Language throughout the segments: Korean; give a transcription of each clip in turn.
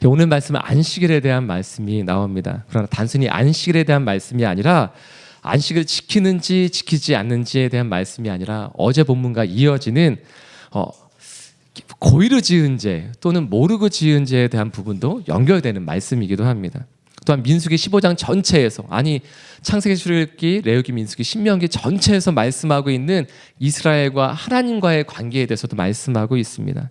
오늘 말씀은 안식일에 대한 말씀이 나옵니다. 그러나 단순히 안식일에 대한 말씀이 아니라 안식을 지키는지 지키지 않는지에 대한 말씀이 아니라 어제 본문과 이어지는 고의로 지은 죄 또는 모르고 지은 죄에 대한 부분도 연결되는 말씀이기도 합니다. 또한 민수기 15장 전체에서, 아니 창세기, 출애굽기, 레위기, 민수기, 신명기 전체에서 말씀하고 있는 이스라엘과 하나님과의 관계에 대해서도 말씀하고 있습니다.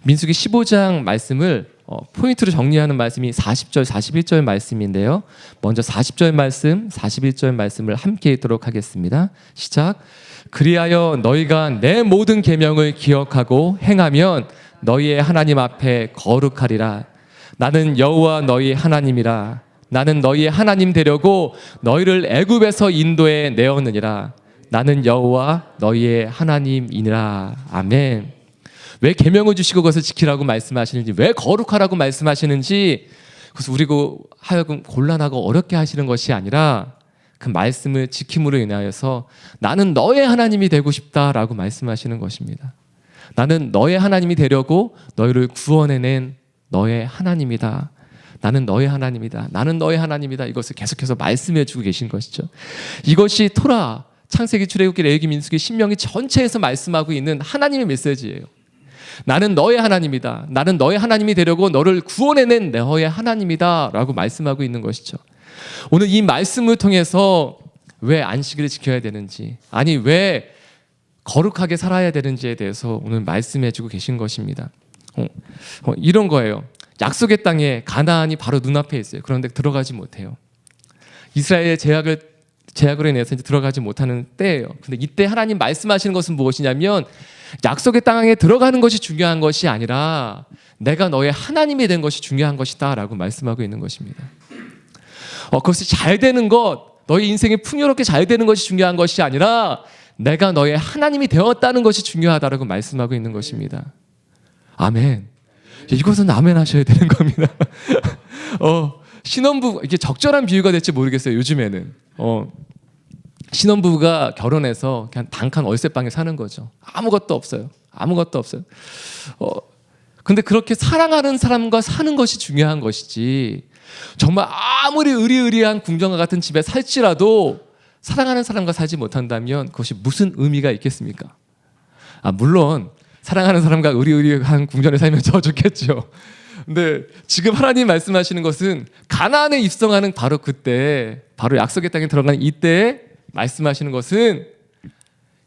민수기 15장 말씀을 포인트로 정리하는 말씀이 40절, 41절 말씀인데요. 먼저 40절 말씀, 41절 말씀을 함께 읽도록 하겠습니다. 시작. 그리하여 너희가 내 모든 계명을 기억하고 행하면 너희의 하나님 앞에 거룩하리라. 나는 여호와 너희 하나님이라. 나는 너희의 하나님 되려고 너희를 애굽에서 인도해 내었느니라. 나는 여호와 너희의 하나님이니라. 아멘. 왜 계명을 주시고 그것을 지키라고 말씀하시는지, 왜 거룩하라고 말씀하시는지, 그래서 우리고 하여금 곤란하고 어렵게 하시는 것이 아니라 그 말씀을 지킴으로 인하여서 나는 너의 하나님이 되고 싶다라고 말씀하시는 것입니다. 나는 너의 하나님이 되려고 너희를 구원해낸 너의 하나님이다. 나는 너의 하나님이다. 나는 너의 하나님이다. 이것을 계속해서 말씀해 주고 계신 것이죠. 이것이 토라, 창세기, 출애굽기, 레위기, 민수기, 신명기 전체에서 말씀하고 있는 하나님의 메시지예요. 나는 너의 하나님이다. 나는 너의 하나님이 되려고 너를 구원해낸 너의 하나님이다 라고 말씀하고 있는 것이죠. 오늘 이 말씀을 통해서 왜 안식일을 지켜야 되는지, 아니 왜 거룩하게 살아야 되는지에 대해서 오늘 말씀해 주고 계신 것입니다. 이런 거예요. 약속의 땅에 가나안이 바로 눈앞에 있어요. 그런데 들어가지 못해요. 이스라엘의 제약으로 인해서 이제 들어가지 못하는 때예요. 근데 이때 하나님 말씀하시는 것은 무엇이냐면 약속의 땅에 들어가는 것이 중요한 것이 아니라 내가 너의 하나님이 된 것이 중요한 것이다 라고 말씀하고 있는 것입니다. 그것이 잘 되는 것, 너의 인생이 풍요롭게 잘 되는 것이 중요한 것이 아니라 내가 너의 하나님이 되었다는 것이 중요하다라고 말씀하고 있는 것입니다. 아멘. 이것은 아멘 하셔야 되는 겁니다. 신혼부부, 이게 적절한 비유가 될지 모르겠어요. 요즘에는 신혼부부가 결혼해서 그냥 단칸 월세방에 사는 거죠. 아무것도 없어요. 아무것도 없어요. 근데 그렇게 사랑하는 사람과 사는 것이 중요한 것이지, 정말 아무리 의리의리한 궁정과 같은 집에 살지라도 사랑하는 사람과 살지 못한다면 그것이 무슨 의미가 있겠습니까? 물론 사랑하는 사람과 의리의리한 궁전에 살면 더 좋겠죠. 근데 지금 하나님 말씀하시는 것은 가나안에 입성하는 바로 그때, 바로 약속의 땅에 들어가는 이때에 말씀하시는 것은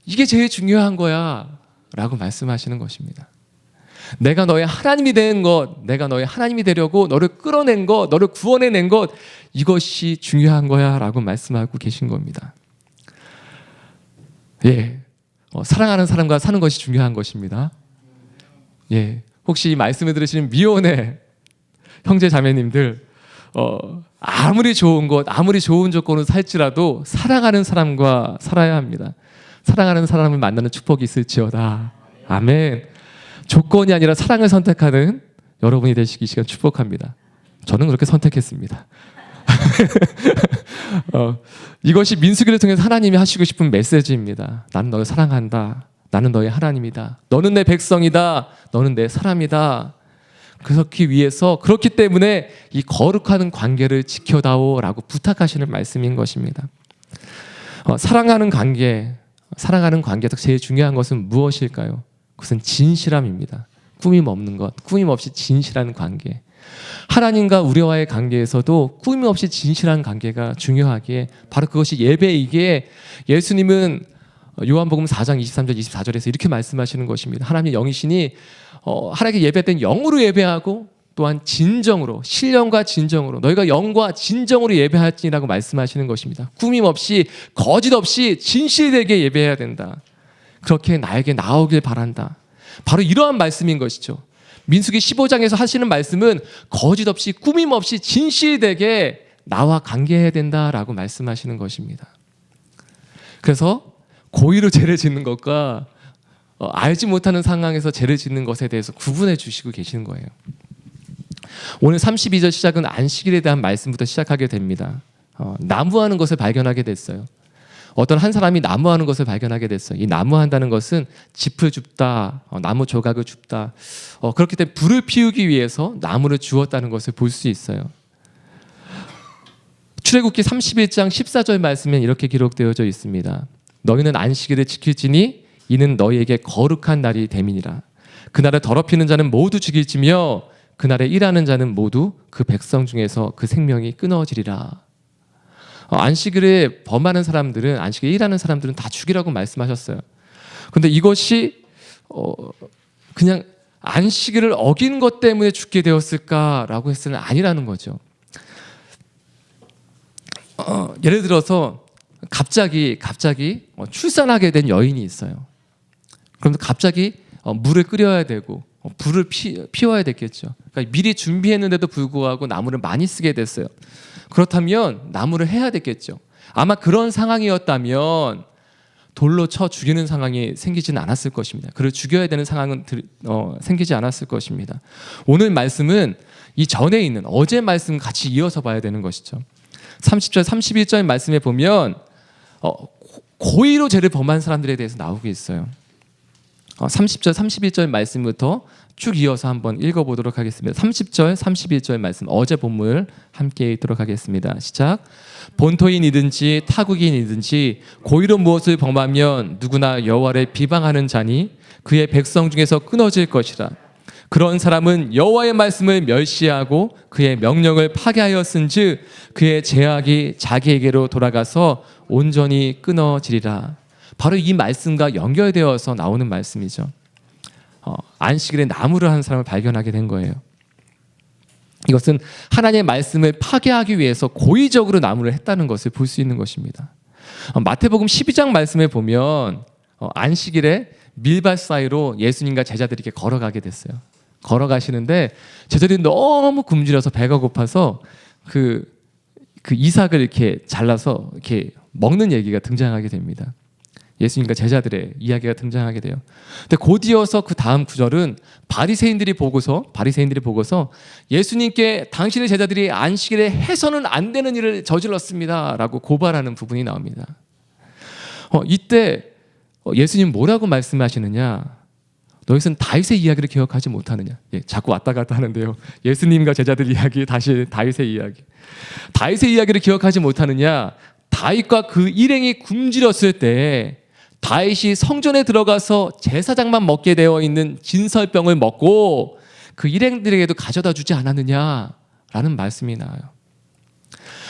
이게 제일 중요한 거야 라고 말씀하시는 것입니다. 내가 너의 하나님이 된 것, 내가 너의 하나님이 되려고 너를 끌어낸 것, 너를 구원해낸 것, 이것이 중요한 거야 라고 말씀하고 계신 겁니다. 예, 사랑하는 사람과 사는 것이 중요한 것입니다. 예, 혹시 이 말씀을 들으시는 미혼의 형제 자매님들, 아무리 좋은 것, 아무리 좋은 조건으로 살지라도 사랑하는 사람과 살아야 합니다. 사랑하는 사람을 만나는 축복이 있을지어다. 아멘. 조건이 아니라 사랑을 선택하는 여러분이 되시기 시간 축복합니다. 저는 그렇게 선택했습니다. 이것이 민수기를 통해서 하나님이 하시고 싶은 메시지입니다. 나는 너를 사랑한다. 나는 너의 하나님이다. 너는 내 백성이다. 너는 내 사람이다. 그렇기 위해서, 그렇기 때문에 이 거룩한 관계를 지켜다오라고 부탁하시는 말씀인 것입니다. 사랑하는 관계에서 제일 중요한 것은 무엇일까요? 그것은 진실함입니다. 꾸밈 없는 것, 꾸밈 없이 진실한 관계. 하나님과 우리와의 관계에서도 꾸밈 없이 진실한 관계가 중요하기에 바로 그것이 예배이기에 예수님은 요한복음 4장 23절 24절에서 이렇게 말씀하시는 것입니다. 하나님의 영이시니 하나님께 예배할 땐 영으로 예배하고 또한 진정으로, 신령과 진정으로, 너희가 영과 진정으로 예배할지라고 말씀하시는 것입니다. 꾸밈 없이, 거짓 없이 진실되게 예배해야 된다. 그렇게 나에게 나오길 바란다. 바로 이러한 말씀인 것이죠. 민수기 15장에서 하시는 말씀은 거짓 없이, 꾸밈 없이 진실되게 나와 관계해야 된다라고 말씀하시는 것입니다. 그래서 고의로 죄를 짓는 것과 알지 못하는 상황에서 죄를 짓는 것에 대해서 구분해 주시고 계시는 거예요. 오늘 32절 시작은 안식일에 대한 말씀부터 시작하게 됩니다. 나무하는 것을 발견하게 됐어요. 어떤 한 사람이 나무하는 것을 발견하게 됐어요. 이 나무한다는 것은 짚을 줍다, 나무 조각을 줍다. 그렇기 때문에 불을 피우기 위해서 나무를 주었다는 것을 볼 수 있어요. 출애굽기 31장 14절 말씀에 이렇게 기록되어져 있습니다. 너희는 안식일을 지킬지니 이는 너희에게 거룩한 날이 됨이니라. 그날을 더럽히는 자는 모두 죽일지며 그날에 일하는 자는 모두 그 백성 중에서 그 생명이 끊어지리라. 안식일에 범하는 사람들은, 안식일에 일하는 사람들은 다 죽이라고 말씀하셨어요. 그런데 이것이 그냥 안식일을 어긴 것 때문에 죽게 되었을까라고 했을 때 아니라는 거죠. 예를 들어서 갑자기 출산하게 된 여인이 있어요. 그럼 갑자기 물을 끓여야 되고 불을 피워야 됐겠죠. 그러니까 미리 준비했는데도 불구하고 나무를 많이 쓰게 됐어요. 그렇다면 나무를 해야 됐겠죠. 아마 그런 상황이었다면 돌로 쳐 죽이는 상황이 생기지는 않았을 것입니다. 그를 죽여야 되는 상황은 생기지 않았을 것입니다. 오늘 말씀은 이 전에 있는 어제 말씀 같이 이어서 봐야 되는 것이죠. 30절 31절 말씀에 보면 고의로 죄를 범한 사람들에 대해서 나오고 있어요. 30절 31절 말씀부터 쭉 이어서 한번 읽어보도록 하겠습니다. 30절 31절 말씀 어제 본문을 함께 읽도록 하겠습니다. 시작. 본토인이든지 타국인이든지 고의로 무엇을 범하면 누구나 여호와를 비방하는 자니 그의 백성 중에서 끊어질 것이라. 그런 사람은 여호와의 말씀을 멸시하고 그의 명령을 파괴하였은즉 그의 죄악이 자기에게로 돌아가서 온전히 끊어지리라. 바로 이 말씀과 연결되어서 나오는 말씀이죠. 안식일에 나무를 하는 사람을 발견하게 된 거예요. 이것은 하나님의 말씀을 파괴하기 위해서 고의적으로 나무를 했다는 것을 볼 수 있는 것입니다. 마태복음 12장 말씀에 보면 안식일에 밀밭 사이로 예수님과 제자들이 이렇게 걸어가게 됐어요. 걸어가시는데 제자들이 너무 굶주려서 배가 고파서 그 이삭을 이렇게 잘라서 이렇게 먹는 얘기가 등장하게 됩니다. 예수님과 제자들의 이야기가 등장하게 돼요. 근데 곧 이어서 그 다음 구절은 바리새인들이 보고서 예수님께 당신의 제자들이 안식일에 해서는 안 되는 일을 저질렀습니다라고 고발하는 부분이 나옵니다. 이때 예수님 뭐라고 말씀하시느냐? 너희는 다윗의 이야기를 기억하지 못하느냐? 자꾸 왔다 갔다 하는데요. 예수님과 제자들 이야기, 다시 다윗의 이야기. 다윗의 이야기를 기억하지 못하느냐? 다윗과 그 일행이 굶주렸을 때 다윗이 성전에 들어가서 제사장만 먹게 되어 있는 진설병을 먹고 그 일행들에게도 가져다 주지 않았느냐라는 말씀이 나와요.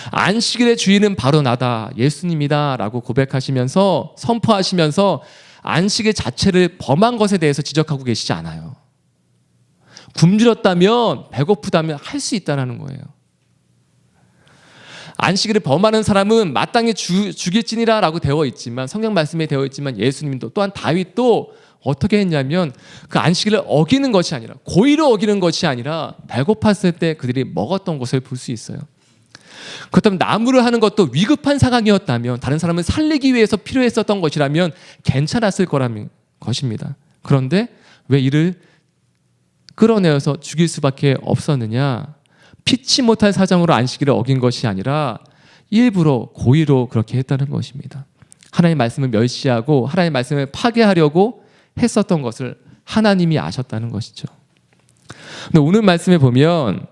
안식일의 주인은 바로 나다, 예수님이다 라고 고백하시면서 선포하시면서 안식일 자체를 범한 것에 대해서 지적하고 계시지 않아요. 굶주렸다면, 배고프다면 할 수 있다는 거예요. 안식일을 범하는 사람은 마땅히 죽일지니라 라고 되어 있지만, 성경 말씀에 되어 있지만 예수님도 또한 다윗도 어떻게 했냐면 그 안식일을 어기는 것이 아니라, 고의로 어기는 것이 아니라 배고팠을 때 그들이 먹었던 것을 볼 수 있어요. 그렇다면 나무를 하는 것도 위급한 상황이었다면, 다른 사람을 살리기 위해서 필요했었던 것이라면 괜찮았을 거라는 것입니다. 그런데 왜 이를 끌어내어서 죽일 수밖에 없었느냐? 피치 못할 사정으로 안식일을 어긴 것이 아니라 일부러 고의로 그렇게 했다는 것입니다. 하나님의 말씀을 멸시하고 하나님의 말씀을 파괴하려고 했었던 것을 하나님이 아셨다는 것이죠. 근데 오늘 말씀에 보면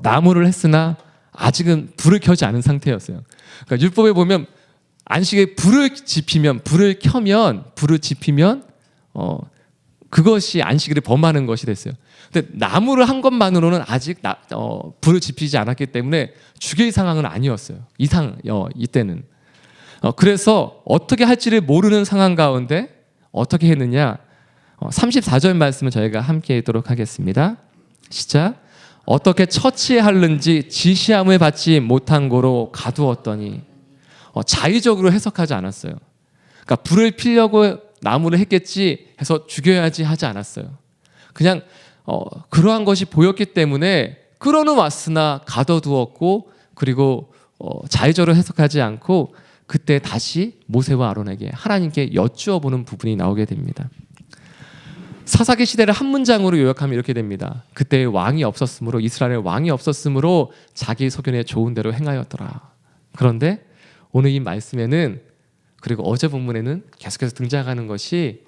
나무를 했으나 아직은 불을 켜지 않은 상태였어요. 그러니까 율법에 보면 안식에 불을 지피면 그것이 안식일을 범하는 것이 됐어요. 근데 나무를 한 것만으로는 아직 불을 지피지 않았기 때문에 죽일 상황은 아니었어요. 이때는. 그래서 어떻게 할지를 모르는 상황 가운데 어떻게 했느냐? 34절 말씀을 저희가 함께 읽도록 하겠습니다. 시작. 어떻게 처치할는지 지시함을 받지 못한 고로 가두었더니. 자의적으로 해석하지 않았어요. 그러니까 불을 피려고 나무를 했겠지 해서 죽여야지 하지 않았어요. 그냥 그러한 것이 보였기 때문에 끌어는 왔으나 가둬두었고, 그리고 자의적으로 해석하지 않고 그때 다시 모세와 아론에게 하나님께 여쭈어 보는 부분이 나오게 됩니다. 사사기 시대를 한 문장으로 요약하면 이렇게 됩니다. 그때 왕이 없었으므로, 이스라엘에 왕이 없었으므로 자기 소견에 좋은 대로 행하였더라. 그런데 오늘 이 말씀에는, 그리고 어제 본문에는 계속해서 등장하는 것이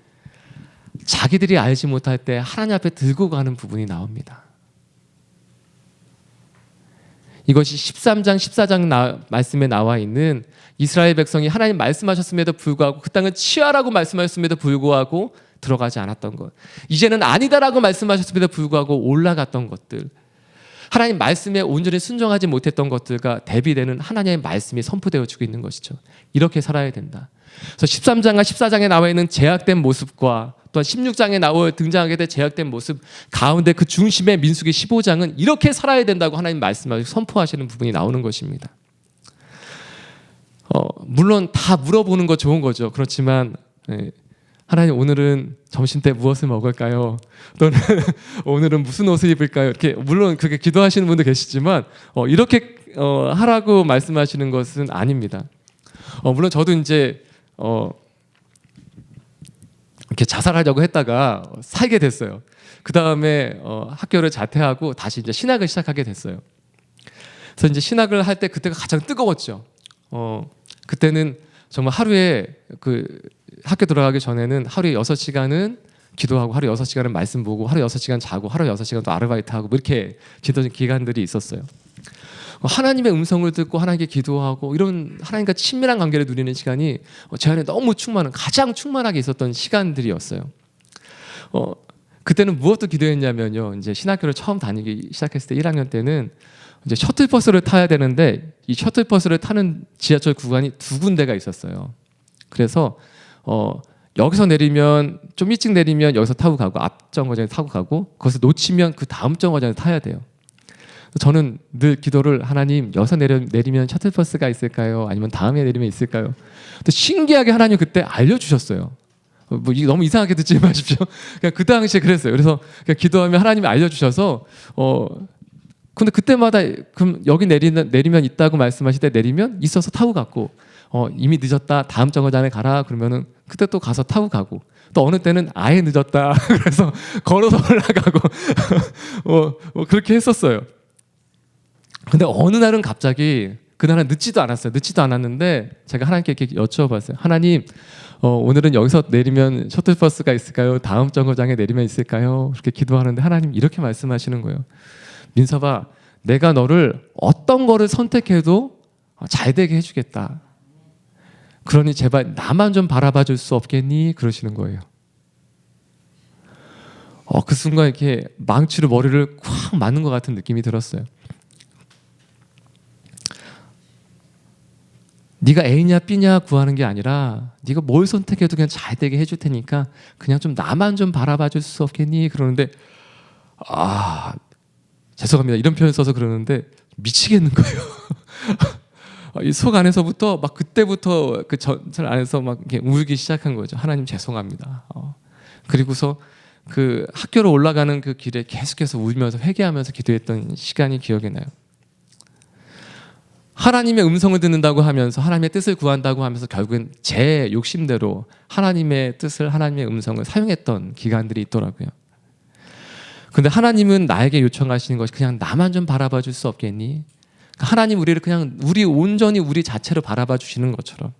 자기들이 알지 못할 때 하나님 앞에 들고 가는 부분이 나옵니다. 이것이 13장, 14장 말씀에 나와 있는 이스라엘 백성이 하나님 말씀하셨음에도 불구하고 그 땅을 취하라고 말씀하셨음에도 불구하고 들어가지 않았던 것, 이제는 아니다라고 말씀하셨음에도 불구하고 올라갔던 것들, 하나님 말씀에 온전히 순종하지 못했던 것들과 대비되는 하나님의 말씀이 선포되어지고 있는 것이죠. 이렇게 살아야 된다. 그래서 13장과 14장에 나와 있는 제약된 모습과 또한 16장에 등장하게 된 제약된 모습 가운데 그 중심의 민수기 15장은 이렇게 살아야 된다고 하나님 말씀하시고 선포하시는 부분이 나오는 것입니다. 물론 다 물어보는 거 좋은 거죠. 그렇지만 하나님, 오늘은 점심 때 무엇을 먹을까요? 또는 오늘은 무슨 옷을 입을까요? 이렇게 물론 그렇게 기도하시는 분도 계시지만 이렇게 하라고 말씀하시는 것은 아닙니다. 물론 저도 이제 이렇게 자살하려고 했다가 살게 됐어요. 그 다음에 학교를 자퇴하고 다시 이제 신학을 시작하게 됐어요. 그래서 이제 신학을 할 때 그때가 가장 뜨거웠죠. 그때는 정말 하루에 학교 들어가기 전에는 하루에 6시간은 기도하고 하루 6시간은 말씀 보고 하루 6시간 자고 하루 6시간 또 아르바이트하고 뭐 이렇게 지도진 기간들이 있었어요. 하나님의 음성을 듣고 하나님께 기도하고 이런 하나님과 친밀한 관계를 누리는 시간이 제 안에 너무 가장 충만하게 있었던 시간들이었어요. 그때는 무엇도 기도했냐면요. 이제 신학교를 처음 다니기 시작했을 때 1학년 때는 이제 셔틀버스를 타야 되는데 이 셔틀버스를 타는 지하철 구간이 2군데가 있었어요. 그래서 여기서 내리면 좀 일찍 내리면 여기서 타고 가고 앞 정거장에 타고 가고 거기서 놓치면 그 다음 정거장에 타야 돼요. 저는 늘 기도를, 하나님 여기서 내리면 셔틀버스가 있을까요? 아니면 다음에 내리면 있을까요? 또 신기하게 하나님 그때 알려주셨어요. 뭐 너무 이상하게 듣지 마십시오. 그냥 그 당시에 그랬어요. 그래서 그냥 기도하면 하나님이 알려주셔서 근데 그때마다 그럼 여기 내리면 있다고 말씀하실 때 내리면 있어서 타고 갔고 이미 늦었다 다음 정거장에 가라 그러면은 그때 또 가서 타고 가고 또 어느 때는 아예 늦었다 그래서 걸어서 올라가고 그렇게 했었어요. 근데 어느 날은 갑자기 그날은 늦지도 않았는데 제가 하나님께 이렇게 여쭤봤어요. 하나님, 오늘은 여기서 내리면 셔틀버스가 있을까요? 다음 정거장에 내리면 있을까요? 그렇게 기도하는데 하나님 이렇게 말씀하시는 거예요. 민서봐, 내가 너를 어떤 거를 선택해도 잘 되게 해주겠다. 그러니 제발 나만 좀 바라봐 줄 수 없겠니? 그러시는 거예요. 그 순간 이렇게 망치로 머리를 콱 맞는 것 같은 느낌이 들었어요. 네가 A냐 B냐 구하는 게 아니라 네가 뭘 선택해도 그냥 잘 되게 해줄 테니까 그냥 좀 나만 좀 바라봐 줄 수 없겠니? 그러는데 죄송합니다. 이런 표현 써서 그러는데 미치겠는 거예요. 이 속 안에서부터 막 그때부터 그 전철 안에서 막 이렇게 울기 시작한 거죠. 하나님 죄송합니다. 그리고서 그 학교로 올라가는 그 길에 계속해서 울면서 회개하면서 기도했던 시간이 기억이 나요. 하나님의 음성을 듣는다고 하면서 하나님의 뜻을 구한다고 하면서 결국엔 제 욕심대로 하나님의 뜻을, 하나님의 음성을 사용했던 기간들이 있더라고요. 근데 하나님은 나에게 요청하시는 것이 그냥 나만 좀 바라봐 줄 수 없겠니? 하나님 우리를 그냥 온전히 우리 자체로 바라봐 주시는 것처럼,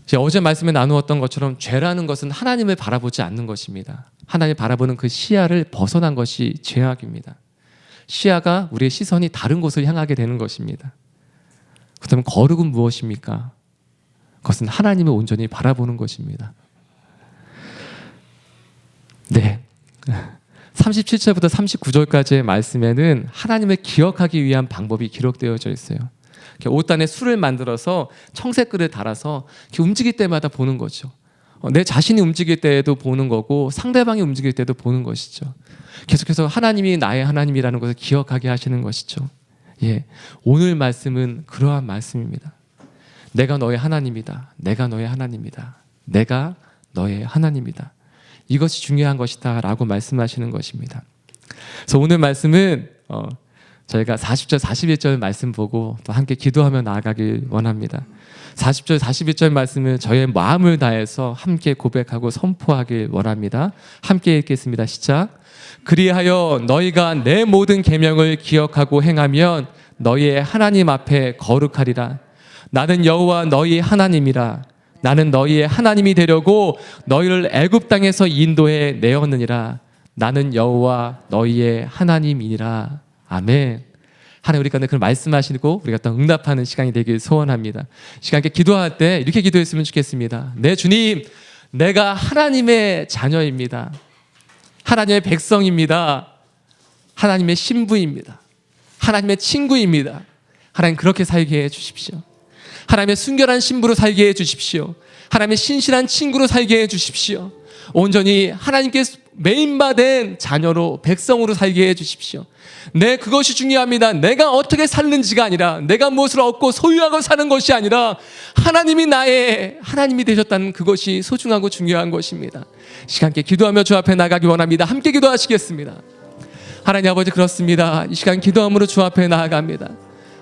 제가 어제 말씀에 나누었던 것처럼 죄라는 것은 하나님을 바라보지 않는 것입니다. 하나님 바라보는 그 시야를 벗어난 것이 죄악입니다. 시야가 우리의 시선이 다른 곳을 향하게 되는 것입니다. 그렇다면 거룩은 무엇입니까? 그것은 하나님을 온전히 바라보는 것입니다. 네. 37절부터 39절까지의 말씀에는 하나님을 기억하기 위한 방법이 기록되어져 있어요. 옷단에 술을 만들어서 청색글을 달아서 이렇게 움직일 때마다 보는 거죠. 내 자신이 움직일 때에도 보는 거고 상대방이 움직일 때도 보는 것이죠. 계속해서 하나님이 나의 하나님이라는 것을 기억하게 하시는 것이죠. 예, 오늘 말씀은 그러한 말씀입니다. 내가 너의 하나님이다. 내가 너의 하나님이다. 내가 너의 하나님이다. 이것이 중요한 것이다 라고 말씀하시는 것입니다. 그래서 오늘 말씀은 저희가 40절 41절 말씀 보고 또 함께 기도하며 나아가길 원합니다. 40절 41절 말씀을 저의 마음을 다해서 함께 고백하고 선포하길 원합니다. 함께 읽겠습니다. 시작. 그리하여 너희가 내 모든 계명을 기억하고 행하면 너희의 하나님 앞에 거룩하리라. 나는 여호와 너희 하나님이라. 나는 너희의 하나님이 되려고 너희를 애굽 땅에서 인도해 내었느니라. 나는 여호와 너희의 하나님이니라. 아멘. 하나님 우리 가운데 그걸 말씀하시고 우리가 또 응답하는 시간이 되길 소원합니다. 시간 함께 기도할 때 이렇게 기도했으면 좋겠습니다. 네, 주님, 내가 하나님의 자녀입니다. 하나님의 백성입니다. 하나님의 신부입니다. 하나님의 친구입니다. 하나님 그렇게 살게 해 주십시오. 하나님의 순결한 신부로 살게 해 주십시오. 하나님의 신실한 친구로 살게 해 주십시오. 온전히 하나님께 메인바된 자녀로 백성으로 살게 해 주십시오. 네, 그것이 중요합니다. 내가 어떻게 살는지가 아니라, 내가 무엇을 얻고 소유하고 사는 것이 아니라 하나님이 나의 하나님이 되셨다는 그것이 소중하고 중요한 것입니다. 시간 함께 기도하며 주 앞에 나가기 원합니다. 함께 기도하시겠습니다. 하나님 아버지, 그렇습니다. 이 시간 기도함으로 주 앞에 나아갑니다.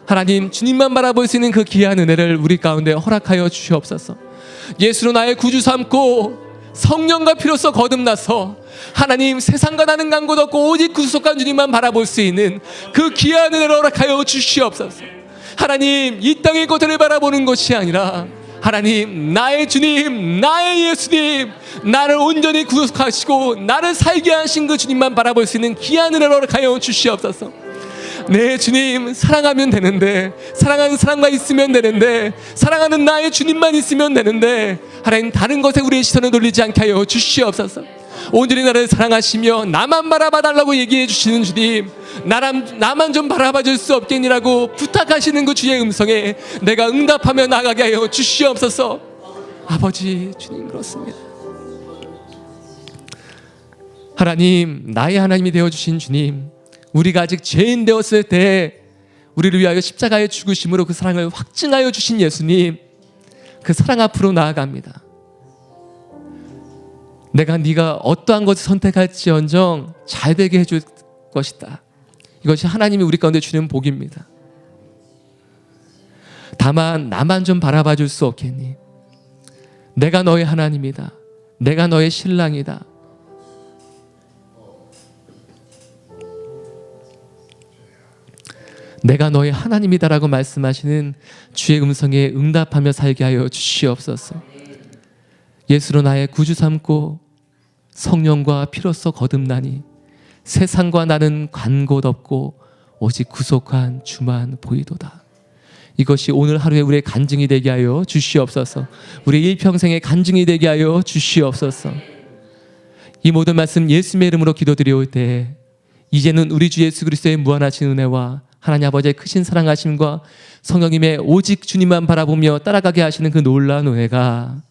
하나님, 주님만 바라볼 수 있는 그 귀한 은혜를 우리 가운데 허락하여 주시옵소서. 예수로 나의 구주 삼고 성령과 피로써 거듭나서 하나님, 세상과 나는 간 곳 없고 오직 구속한 주님만 바라볼 수 있는 그 귀한 은혜를 허락하여 주시옵소서. 하나님, 이 땅의 것들을 바라보는 것이 아니라 하나님, 나의 주님, 나의 예수님, 나를 온전히 구속하시고 나를 살게 하신 그 주님만 바라볼 수 있는 귀한 은혜를 허락하여 주시옵소서. 네, 주님, 사랑하면 되는데, 사랑하는 사람만 있으면 되는데, 사랑하는 나의 주님만 있으면 되는데, 하나님 다른 것에 우리의 시선을 돌리지 않게 하여 주시옵소서. 온전히 나를 사랑하시며 나만 바라봐 달라고 얘기해 주시는 주님, 나만 좀 바라봐 줄 수 없겠니라고 부탁하시는 그 주의 음성에 내가 응답하며 나가게 하여 주시옵소서. 아버지, 주님, 그렇습니다. 하나님, 나의 하나님이 되어주신 주님, 우리가 아직 죄인 되었을 때 우리를 위하여 십자가에 죽으심으로 그 사랑을 확증하여 주신 예수님, 그 사랑 앞으로 나아갑니다. 내가 네가 어떠한 것을 선택할지언정 잘 되게 해줄 것이다. 이것이 하나님이 우리 가운데 주는 복입니다. 다만 나만 좀 바라봐 줄 수 없겠니? 내가 너의 하나님이다. 내가 너의 신랑이다. 내가 너의 하나님이다라고 말씀하시는 주의 음성에 응답하며 살게 하여 주시옵소서. 예수로 나의 구주 삼고 성령과 피로써 거듭나니 세상과 나는 간 곳 없고 오직 구속한 주만 보이도다. 이것이 오늘 하루에 우리의 간증이 되게 하여 주시옵소서. 우리 일평생의 간증이 되게 하여 주시옵소서. 이 모든 말씀 예수님의 이름으로 기도드려올 때 이제는 우리 주 예수 그리스도의 무한하신 은혜와 하나님 아버지의 크신 사랑하심과 성령님의 오직 주님만 바라보며 따라가게 하시는 그 놀라운 은혜가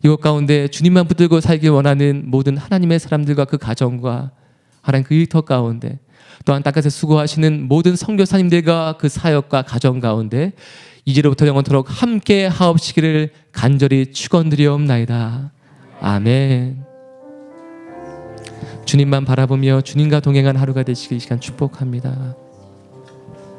이곳 가운데 주님만 붙들고 살기 원하는 모든 하나님의 사람들과 그 가정과 하나님 그 일터 가운데, 또한 땅끝에 수고하시는 모든 선교사님들과 그 사역과 가정 가운데 이제로부터 영원토록 함께 하옵시기를 간절히 축원드리옵나이다. 아멘. 주님만 바라보며 주님과 동행한 하루가 되시길 이 시간 축복합니다.